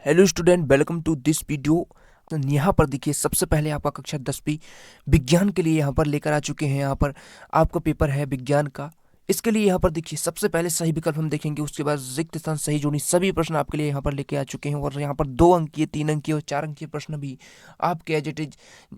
Hello student, welcome to this video. यहाँ पर देखिए, सबसे पहले आपका कक्षा 10वीं विज्ञान के लिए यहाँ पर लेकर आ चुके हैं। यहाँ पर आपका पेपर है विज्ञान का। इसके लिए यहाँ पर देखिए, सबसे पहले सही विकल्प हम देखेंगे, उसके बाद रिक्त स्थान सही जोड़ी सभी प्रश्न आपके लिए यहाँ पर लेके आ चुके हैं। और यहाँ पर 2 अंकीय, 3 अंकीय और 4 अंकीय प्रश्न भी आपके एज इट इज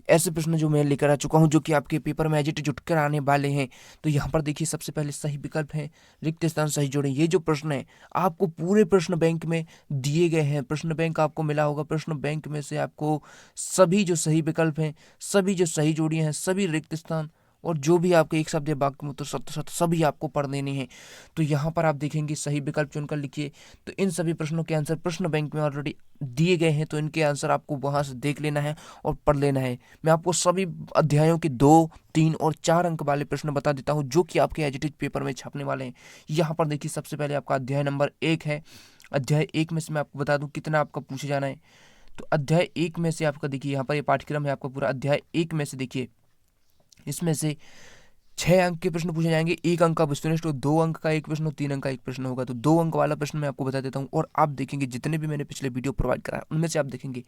ऐसे प्रश्न जो मैं लेकर आ चुका हूँ, जो कि आपके पेपर में एज इट इज उठकर आने वाले हैं। तो यहाँ पर देखिए, सबसे पहले सही विकल्प है रिक्त स्थान सही जोड़े। ये जो प्रश्न है आपको पूरे प्रश्न बैंक में दिए गए हैं। प्रश्न बैंक आपको मिला होगा, प्रश्न बैंक में से आपको सभी जो सही विकल्प हैं, सभी जो सही जोड़ियां हैं, सभी रिक्त स्थान और जो भी आपके एक शब्द या वाक्य में उत्तर सत्य सभी आपको पढ़ देने हैं। तो यहाँ पर आप देखेंगे सही विकल्प चुनकर लिखिए। तो इन सभी प्रश्नों के आंसर प्रश्न बैंक में ऑलरेडी दिए गए हैं, तो इनके आंसर आपको वहां से देख लेना है और पढ़ लेना है। मैं आपको सभी अध्यायों के 2, 3 और 4 अंक वाले प्रश्न बता देता हूँ, जो कि आपके एजिटेड पेपर में छपने वाले हैं। यहाँ पर देखिए, सबसे पहले आपका अध्याय नंबर 1 है। अध्याय 1 में से मैं आपको बता दूं कितना आपका पूछे जाना है। तो अध्याय 1 में से आपका देखिए, यहाँ पर ये पाठ्यक्रम है आपका पूरा। अध्याय 1 में से देखिए, इसमें से 6 अंक के प्रश्न पूछे जाएंगे। 1 अंक का वस्तुनिष्ठ, 2 अंक का एक प्रश्न और 3 अंक का एक प्रश्न होगा। तो 2 अंक वाला प्रश्न मैं आपको बता देता हूँ। और आप देखेंगे जितने भी मैंने पिछले वीडियो प्रोवाइड कराया, उनमें से आप देखेंगे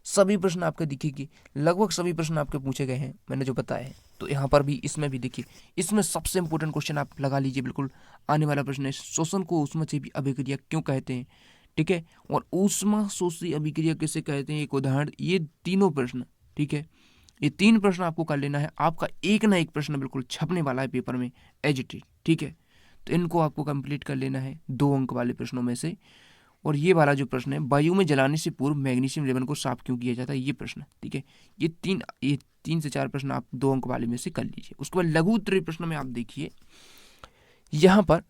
सभी प्रश्न आपके दिखेगी, लगभग सभी प्रश्न आपके पूछे गए हैं मैंने जो बताया है। तो यहाँ पर भी, इसमें भी देखिए, इसमें सबसे इंपॉर्टेंट क्वेश्चन आप लगा लीजिए बिल्कुल। आने वाला प्रश्न है, श्वसन को ऊष्माक्षेपी अभिक्रिया क्यों कहते हैं? ठीक है। और ऊष्मा शोषी अभिक्रिया किसे कहते हैं, एक उदाहरण। ये तीनों प्रश्न, ठीक है, ये 3 प्रश्न आपको कर लेना है। आपका एक ना एक प्रश्न बिल्कुल छपने वाला है पेपर में एज इट इज, ठीक है। तो इनको आपको कंप्लीट कर लेना है 2 अंक वाले प्रश्नों में से। और ये वाला जो प्रश्न है, वायु में जलाने से पूर्व मैग्नीशियम लेवल को साफ क्यों किया जाता है, ये प्रश्न, ठीक है। ये 3 से 4 प्रश्न आप 2 अंक वाले में से कर लीजिए। उसके बाद लघु उत्तरीय प्रश्न में आप देखिए, यहाँ पर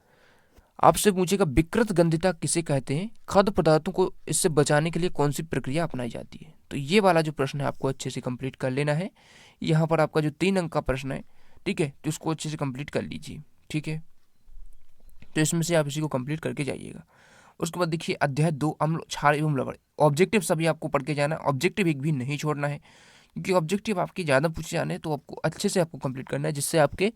आपसे पूछेगा विकृत गंधिता किसे कहते हैं, खाद्य पदार्थों को इससे बचाने के लिए कौन सी प्रक्रिया अपनाई जाती है। तो ये वाला जो प्रश्न है आपको अच्छे से कंप्लीट कर लेना है। यहाँ पर आपका जो 3 अंक का प्रश्न है, ठीक है, तो इसको अच्छे से कंप्लीट कर लीजिए, ठीक है। तो इसमें से आप इसी को कंप्लीट करके जाइएगा। उसके बाद देखिए, अध्याय 2 अम्ल क्षार एवं लवण। ऑब्जेक्टिव सभी आपको पढ़ के जाना है, ऑब्जेक्टिव एक भी नहीं छोड़ना है, क्योंकि ऑब्जेक्टिव आपके ज़्यादा पूछे जाने हैं। तो आपको अच्छे से आपको कंप्लीट करना है, जिससे आपके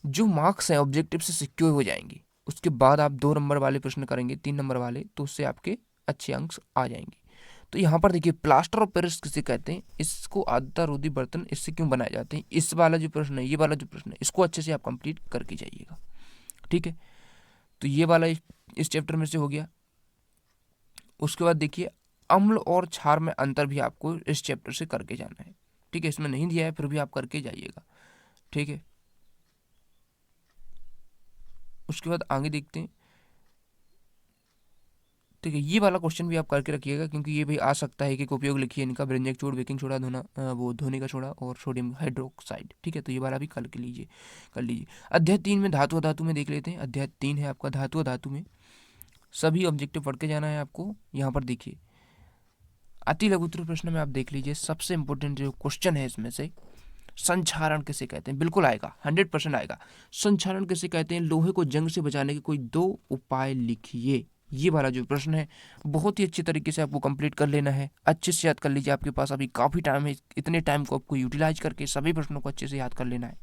जो मार्क्स हैं ऑब्जेक्टिव से सिक्योर हो जाएंगे। उसके बाद आप 2 नंबर वाले प्रश्न करेंगे, 3 नंबर वाले, तो उससे आपके अच्छे अंक आ जाएंगे। तो यहाँ पर देखिए, प्लास्टर ऑफ पेरिस किसे कहते हैं, इसको आर्द्रता रोधी बर्तन इससे क्यों बनाए जाते हैं, इस वाला जो प्रश्न है, ये वाला जो प्रश्न है, इसको अच्छे से आप कंप्लीट करके जाइएगा, ठीक है। तो ये वाला इस चैप्टर में से हो गया। उसके बाद देखिए, अम्ल और क्षार में अंतर भी आपको इस चैप्टर से करके जाना है, ठीक है। इसमें नहीं दिया है, फिर भी आप करके जाइएगा, ठीक है। उसके बाद आगे देखते हैं, ठीक है। ये वाला क्वेश्चन भी आप करके रखिएगा, क्योंकि ये भी आ सकता है कि उपयोग लिखिए इनका, ब्रेंजक चूड़, बेकिंग सोडा, वो धोने का सोडा और सोडियम हाइड्रोक्साइड, ठीक है। तो ये वाला भी कर लीजिए, कर लीजिए। अध्याय 3 में धातु धातु में देख लेते हैं। अध्याय 3 है आपका धातु धातु में, सभी ऑब्जेक्टिव पढ़ के जाना है आपको। यहाँ पर देखिए, अति लघु उत्तरीय प्रश्न में आप देख लीजिए, सबसे इंपॉर्टेंट जो क्वेश्चन है इसमें से, संक्षारण किसे कहते हैं, बिल्कुल आएगा, 100% आएगा। संक्षारण किसे कहते हैं, लोहे को जंग से बचाने के कोई 2 उपाय लिखिए। ये वाला जो प्रश्न है, बहुत ही अच्छी तरीके से आपको कंप्लीट कर लेना है। अच्छे से याद कर लीजिए, आपके पास अभी काफ़ी टाइम है। इतने टाइम को आपको यूटिलाइज करके सभी प्रश्नों को अच्छे से याद कर लेना है,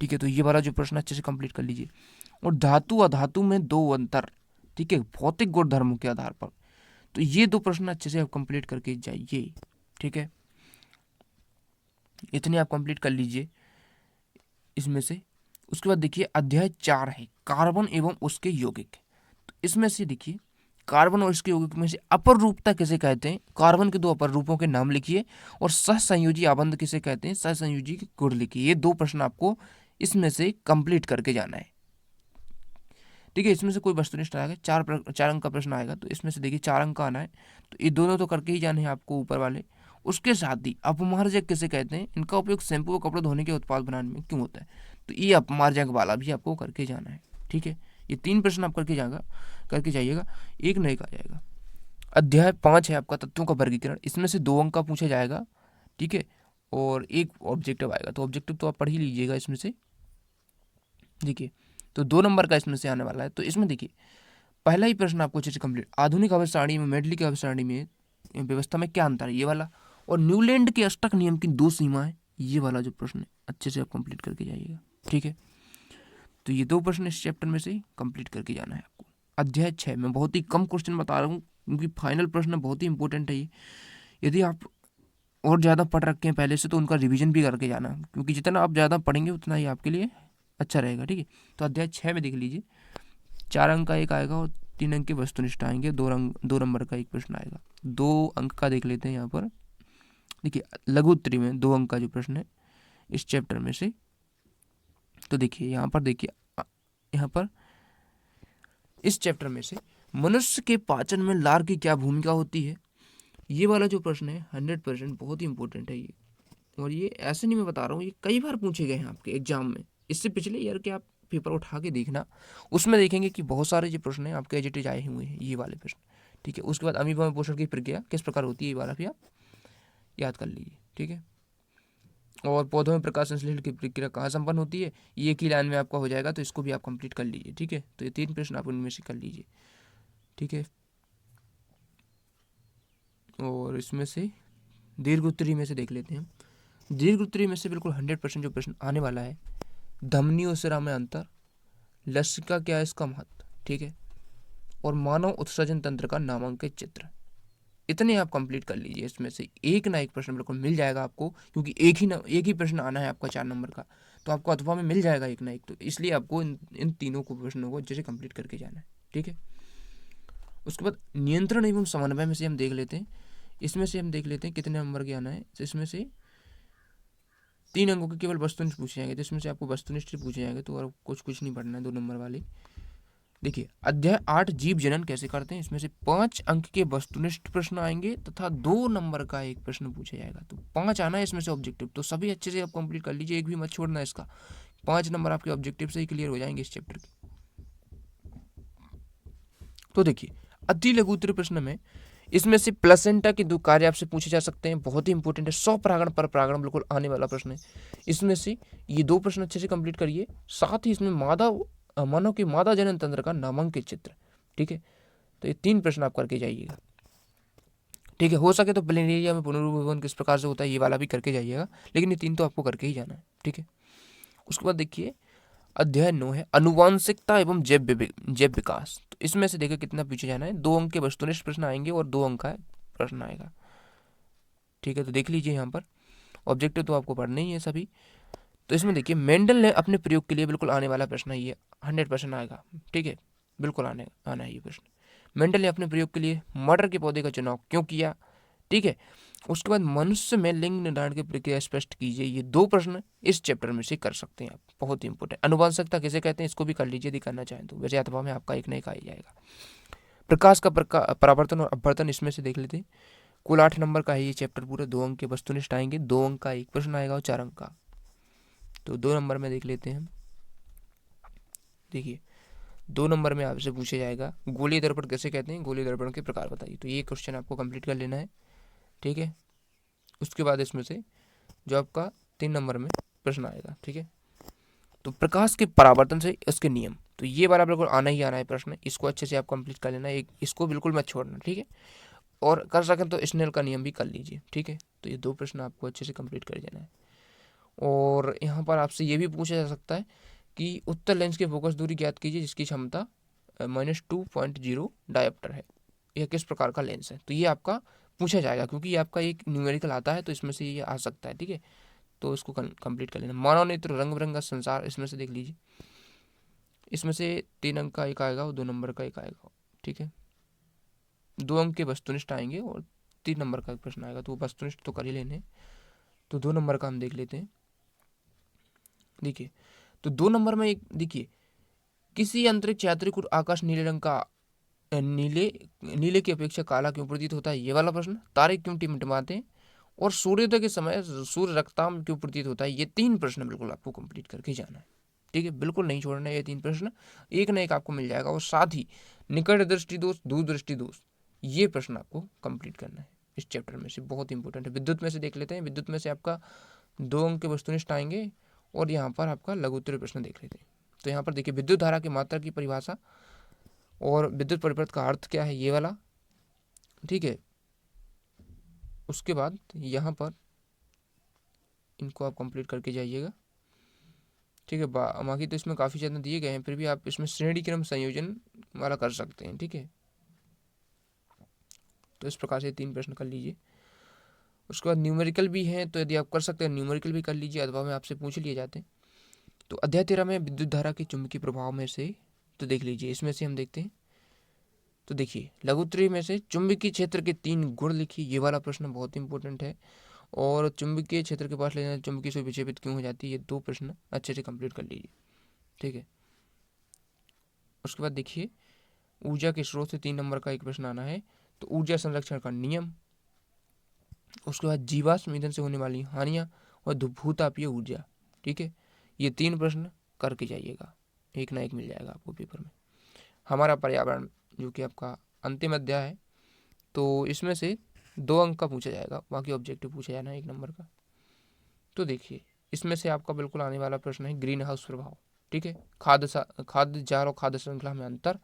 ठीक है। तो ये वाला जो प्रश्न अच्छे से कंप्लीट कर लीजिए। और धातु अधातु में 2 अंतर, ठीक है, भौतिक गुणधर्मों के आधार पर। तो ये 2 प्रश्न अच्छे से आप कंप्लीट करके जाइए, ठीक है। इतने आप कंप्लीट कर लीजिए इसमें से। उसके बाद देखिए, अध्याय 4 है कार्बन एवं उसके यौगिक। तो इसमें से देखिए, कार्बन और इसके यौगिक में से अपर रूपता किसे कहते हैं, कार्बन के 2 अपर रूपों के नाम लिखिए। और सहसंयोजी आबंध किसे कहते हैं, सहसंयोजी के गुण लिखिए। ये 2 प्रश्न आपको इसमें से कंप्लीट करके जाना है, ठीक है। इसमें से कोई वस्तुनिष्ठ आएगा, 4 अंक का प्रश्न आएगा, तो इसमें से देखिए 4 अंक का आना है। तो ये दोनों तो करके ही जाने हैं आपको, ऊपर वाले। उसके साथ ही अपमार्जक किसे कहते हैं, इनका उपयोग शैम्पू और कपड़े धोने के उत्पाद बनाने में क्यों होता है। तो ये अपमार्जक वाला भी आपको करके जाना है, ठीक है। ये 3 प्रश्न आप करके जाइएगा, एक नहीं का जाएगा। अध्याय 5 है आपका तत्वों का वर्गीकरण। इसमें से 2 अंक का पूछा जाएगा, ठीक है, और एक ऑब्जेक्टिव आएगा। तो ऑब्जेक्टिव तो आप पढ़ ही लीजिएगा इसमें से, देखिए। तो 2 नंबर का इसमें से आने वाला है। तो इसमें देखिए, पहला ही प्रश्न आपको अच्छे से कंप्लीट, आधुनिक अवस्था सारणी में मेडली की अवस्था सारणी में व्यवस्था में क्या अंतर है, ये वाला। और न्यूलैंड के अष्टक नियम की 2 सीमाएं, ये वाला जो प्रश्न है, अच्छे से आप कंप्लीट करके जाइएगा, ठीक है। तो ये 2 प्रश्न इस चैप्टर में से कंप्लीट करके जाना है आपको। अध्याय 6 में बहुत ही कम क्वेश्चन बता रहा हूँ, क्योंकि फाइनल प्रश्न बहुत ही इंपॉर्टेंट है ये। यदि आप और ज़्यादा पढ़ रखे हैं पहले से तो उनका रिवीजन भी करके जाना, क्योंकि जितना आप ज़्यादा पढ़ेंगे उतना ही आपके लिए अच्छा रहेगा। ठीक है, तो अध्याय 6 में देख लीजिए, 4 अंक का एक आएगा और 3 अंक के वस्तुनिष्ठ आएंगे, 2 नंबर का एक प्रश्न आएगा। 2 अंक का देख लेते हैं यहाँ पर। देखिए लघु उत्तरी में 2 अंक का जो प्रश्न है इस चैप्टर में से, तो देखिए यहाँ पर, देखिए यहाँ पर इस चैप्टर में से मनुष्य के पाचन में लार की क्या भूमिका होती है, ये वाला जो प्रश्न है 100% बहुत ही इंपॉर्टेंट है ये। और ये ऐसे नहीं मैं बता रहा हूँ, ये कई बार पूछे गए हैं आपके एग्जाम में। इससे पिछले ईयर के आप पेपर उठा के देखना, उसमें देखेंगे कि बहुत सारे जो प्रश्न हैं आपके एजिटेज आए हुए हैं, ये वाले प्रश्न। ठीक है, उसके बाद अमीबा में पोषण की प्रक्रिया किस प्रकार होती है, ये वाला भी आप याद कर लीजिए। ठीक है, और पौधों में प्रकाश संश्लेषण की प्रक्रिया कहाँ संपन्न होती है, ये एक ही लाइन में आपका हो जाएगा, तो इसको भी आप कंप्लीट कर लीजिए। ठीक है, तो ये 3 प्रश्न आप उनमें से कर लीजिए। ठीक है, और इसमें से दीर्घ उत्तरी में से देख लेते हैं। दीर्घ उत्तरी में से बिल्कुल 100% जो प्रश्न आने वाला है, धमनी और सिरा में अंतर, लसिका क्या है इसका महत्व। ठीक है, और मानव उत्सर्जन तंत्र का नामांकित चित्र, इतने आप कंप्लीट कर लीजिए। इसमें से एक ना एक प्रश्न बिल्कुल मिल जाएगा आपको, क्योंकि एक ही प्रश्न आना है आपका 4 नंबर का, तो आपको अथवा में मिल जाएगा एक ना एक। तो इसलिए आपको इन तीनों को प्रश्नों को अच्छे से कंप्लीट करके जाना है। ठीक है, उसके बाद नियंत्रण एवं समन्वय में से हम देख लेते हैं। इसमें से हम देख लेते हैं कितने नंबर के आना है। तो इसमें से 3 अंकों के केवल वस्तुनिष्ठ पूछे जाएंगे, तो इसमें से आपको वस्तुनिष्ठ पूछे जाएंगे, तो और कुछ नहीं पढ़ना है 2 नंबर वाले। देखिए अध्याय 8 जीव जनन कैसे करते हैं, इसमें से 5 अंक के वस्तुनिष्ठ प्रश्न आएंगे तथा 2 नंबर का एक प्रश्न पूछा जाएगा। तो 5 आना है इसमें से ऑब्जेक्टिव, तो सभी अच्छे से आप कंप्लीट कर लीजिए, एक भी मत छोड़ना इसका। 5 नंबर आपके ऑब्जेक्टिव से ही क्लियर हो जाएंगे इस चैप्टर के। तो देखिए अति लघु उत्तरीय प्रश्न में इसमें से प्लेसेंटा के 2 कार्य आपसे पूछे जा सकते हैं, बहुत ही इंपॉर्टेंट है। 100 परागण पर परागण बिल्कुल आने वाला प्रश्न है। इसमें से ये 2 प्रश्न अच्छे से कंप्लीट करिए। साथ ही इसमें मानव के मादा जनन तंत्र का नामांकित चित्र। ठीक है, तो ये 3 प्रश्न आप करके जाइएगा। ठीक है, हो सके तो प्लेनेरिया में पुनर्भवन किस प्रकार से होता है, ये वाला भी करके जाइएगा, लेकिन ये 3 तो आपको करके ही जाना है। ठीक है, उसके बाद देखिए अध्याय 9 है अनुवांशिकता एवं जैव विकास। तो इसमें से देखिए कितना पीछे जाना है, 2 अंक के वस्तुनिष्ठ प्रश्न आएंगे और 2 अंक का प्रश्न आएगा। ठीक है, तो देख लीजिए यहाँ पर ऑब्जेक्टिव तो आपको पढ़ने ही है सभी। तो इसमें देखिए मेंडल ने अपने प्रयोग के लिए बिल्कुल आने वाला प्रश्न है ये, 100% आएगा। ठीक है, बिल्कुल आना है ये प्रश्न। मेंडल ने अपने प्रयोग के लिए मटर के पौधे का चुनाव क्यों किया। ठीक है, उसके बाद मनुष्य में लिंग निर्धारण की प्रक्रिया स्पष्ट कीजिए। ये 2 प्रश्न इस चैप्टर में से कर सकते हैं आप, बहुत ही इंपॉर्टेंट। अनुवांशिकता किसे कहते हैं, इसको भी कर लीजिए यदि करना चाहें तो, वैसे अथवा में आपका एक ना एक आ ही जाएगा। प्रकाश का परावर्तन और अपवर्तन, इसमें से देख लेते हैं। कुल 8 नंबर का है ये चैप्टर पूरा, 2 अंक के वस्तुनिष्ठ आएंगे, 2 अंक का एक प्रश्न आएगा और 4 अंक का। तो 2 नंबर में देख लेते हैं। देखिए 2 नंबर में आपसे पूछा जाएगा गोलीय दर्पण कैसे कहते हैं, गोलीय दर्पण के प्रकार बताइए। तो ये क्वेश्चन आपको कंप्लीट कर लेना है। ठीक है, उसके बाद इसमें से जो आपका 3 नंबर में प्रश्न आएगा। ठीक है, तो प्रकाश के परावर्तन से इसके नियम, तो ये वाला बिल्कुल आना ही आना है प्रश्न, इसको अच्छे से आप कंप्लीट कर लेना, एक इसको बिल्कुल मत छोड़ना। ठीक है, और कर सकें तो स्नेल का नियम भी कर लीजिए। ठीक है, तो ये 2 प्रश्न आपको अच्छे से कंप्लीट कर देना है। और यहाँ पर आपसे ये भी पूछा जा सकता है कि उत्तर लेंस की फोकस दूरी ज्ञात कीजिए जिसकी क्षमता -2.0 डायोप्टर है, यह किस प्रकार का लेंस है। तो ये आपका पूछा जाएगा, क्योंकि ये आपका एक न्यूमेरिकल आता है, तो इसमें से ये आ सकता है। ठीक है, तो इसको कंप्लीट कर लेना। मानव नेत्र रंग बिरंगा संसार, इसमें से देख लीजिए, इसमें से 3 अंक का एक आएगा और 2 नंबर का एक आएगा। ठीक है, 2 अंक के वस्तुनिष्ठ आएंगे और 3 नंबर का एक प्रश्न आएगा, तो वो वस्तुनिष्ठ तो कर ही लेने। तो 2 नंबर का हम देख लेते हैं। देखिए तो 2 नंबर में एक देखिए, किसी अंतरिक्ष यात्री को आकाश नीले रंग का नीले की अपेक्षा काला क्यों प्रतीत होता है, ये वाला प्रश्न। तारे क्यों टिमटिमाते हैं, और सूर्योदय के समय सूर्य रक्ताम क्यों प्रतीत होता है। ये 3 प्रश्न बिल्कुल आपको कंप्लीट करके जाना है। ठीक है, बिल्कुल नहीं छोड़ना है ये 3 प्रश्न, एक ना एक आपको मिल जाएगा। और साथ ही निकट दृष्टि दोष, दूर दृष्टि दोष, ये प्रश्न आपको कंप्लीट करना है इस चैप्टर में से, बहुत इंपॉर्टेंट है। विद्युत में से देख लेते हैं। विद्युत में से आपका 2 अंक के वस्तुनिष्ठ आएंगे और यहाँ पर आपका लघु उत्तरीय प्रश्न देख लेते हैं। तो यहाँ पर देखिए विद्युत धारा की मात्रा की परिभाषा और विद्युत परिपथ का अर्थ क्या है, ये वाला। ठीक है, उसके बाद यहाँ पर इनको आप कंप्लीट करके जाइएगा। ठीक है, बाकी तो इसमें काफ़ी ज़्यादा दिए गए हैं, फिर भी आप इसमें श्रेणी क्रम संयोजन वाला कर सकते हैं। ठीक है, तो इस प्रकार से 3 प्रश्न कर लीजिए। उसके बाद न्यूमेरिकल भी हैं, तो यदि आप कर सकते हैं न्यूमेरिकल भी कर लीजिए, अथवा में आपसे पूछ लिए जाते हैं। तो अध्याय 13 में विद्युत धारा के चुंबकीय प्रभाव में से तो देख लीजिए, इसमें से हम देखते हैं। तो देखिए लघुत्तरी में से चुंबकीय क्षेत्र के 3 गुण लिखिए, ये वाला प्रश्न बहुत इंपॉर्टेंट है। और चुंबकीय क्षेत्र के पास ले जाना चुंबकीय से विक्षेपित क्यों हो जाती है, ये 2 प्रश्न अच्छे से कंप्लीट कर लीजिए, ठीक है। उसके बाद देखिए ऊर्जा के स्रोत से 3 नंबर का एक प्रश्न आना है, तो ऊर्जा संरक्षण का नियम। उसके बाद जीवाश्म ईंधन से होने वाली हानियाँ और भूतापीय ऊर्जा, ठीक है। ये 3 प्रश्न करके जाइएगा, एक ना एक मिल जाएगा आपको पेपर में। हमारा पर्यावरण जो कि आपका अंतिम अध्याय है, तो इसमें से 2 अंक का पूछा जाएगा, बाकी ऑब्जेक्टिव पूछा जाना है 1 नंबर का। तो देखिए इसमें से आपका बिल्कुल आने वाला प्रश्न है ग्रीन हाउस प्रभाव, ठीक है। खाद्य जाल और खाद्य श्रृंखला में अंतर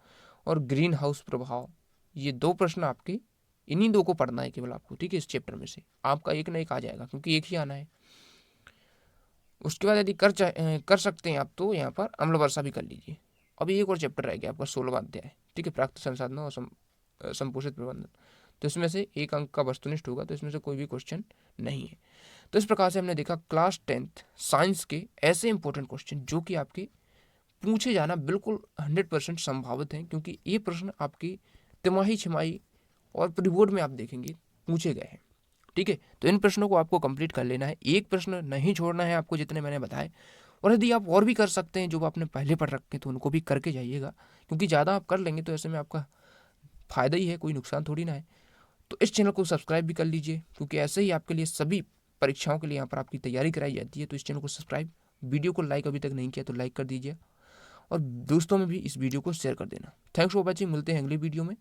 और ग्रीन हाउस प्रभाव, ये 2 प्रश्न आपके इन्हीं 2 को पढ़ना है केवल आपको, ठीक है। इस चैप्टर में से आपका एक ना एक आ जाएगा, क्योंकि एक ही आना है। उसके बाद यदि कर सकते हैं आप, तो यहाँ पर अम्ल वर्षा भी कर लीजिए। अभी एक और चैप्टर रह गया आपका 16वां अध्याय, ठीक है, प्राकृतिक संसाधनों और संपोषित प्रबंधन। तो इसमें से 1 अंक का वस्तुनिष्ठ होगा, तो इसमें से कोई भी क्वेश्चन नहीं है। तो इस प्रकार से हमने देखा क्लास 10th साइंस के ऐसे इंपॉर्टेंट क्वेश्चन जो कि आपके पूछे जाना बिल्कुल 100% संभावित हैं, क्योंकि ये प्रश्न आपकी तिमाही छिमाही और प्री बोर्ड में आप देखेंगे पूछे गए हैं, ठीक है। तो इन प्रश्नों को आपको कंप्लीट कर लेना है, एक प्रश्न नहीं छोड़ना है आपको, जितने मैंने बताए। और यदि आप और भी कर सकते हैं जो आपने पहले पढ़ रखे तो उनको भी करके जाइएगा, क्योंकि ज़्यादा आप कर लेंगे तो ऐसे में आपका फ़ायदा ही है, कोई नुकसान थोड़ी ना है। तो इस चैनल को सब्सक्राइब भी कर लीजिए, क्योंकि ऐसे ही आपके लिए सभी परीक्षाओं के लिए यहाँ पर आपकी तैयारी कराई जाती है। तो इस चैनल को सब्सक्राइब, वीडियो को लाइक अभी तक नहीं किया तो लाइक कर दीजिए, और दोस्तों में भी इस वीडियो को शेयर कर देना। थैंक्स फॉर वॉचिंग, मिलते हैं अगले वीडियो में।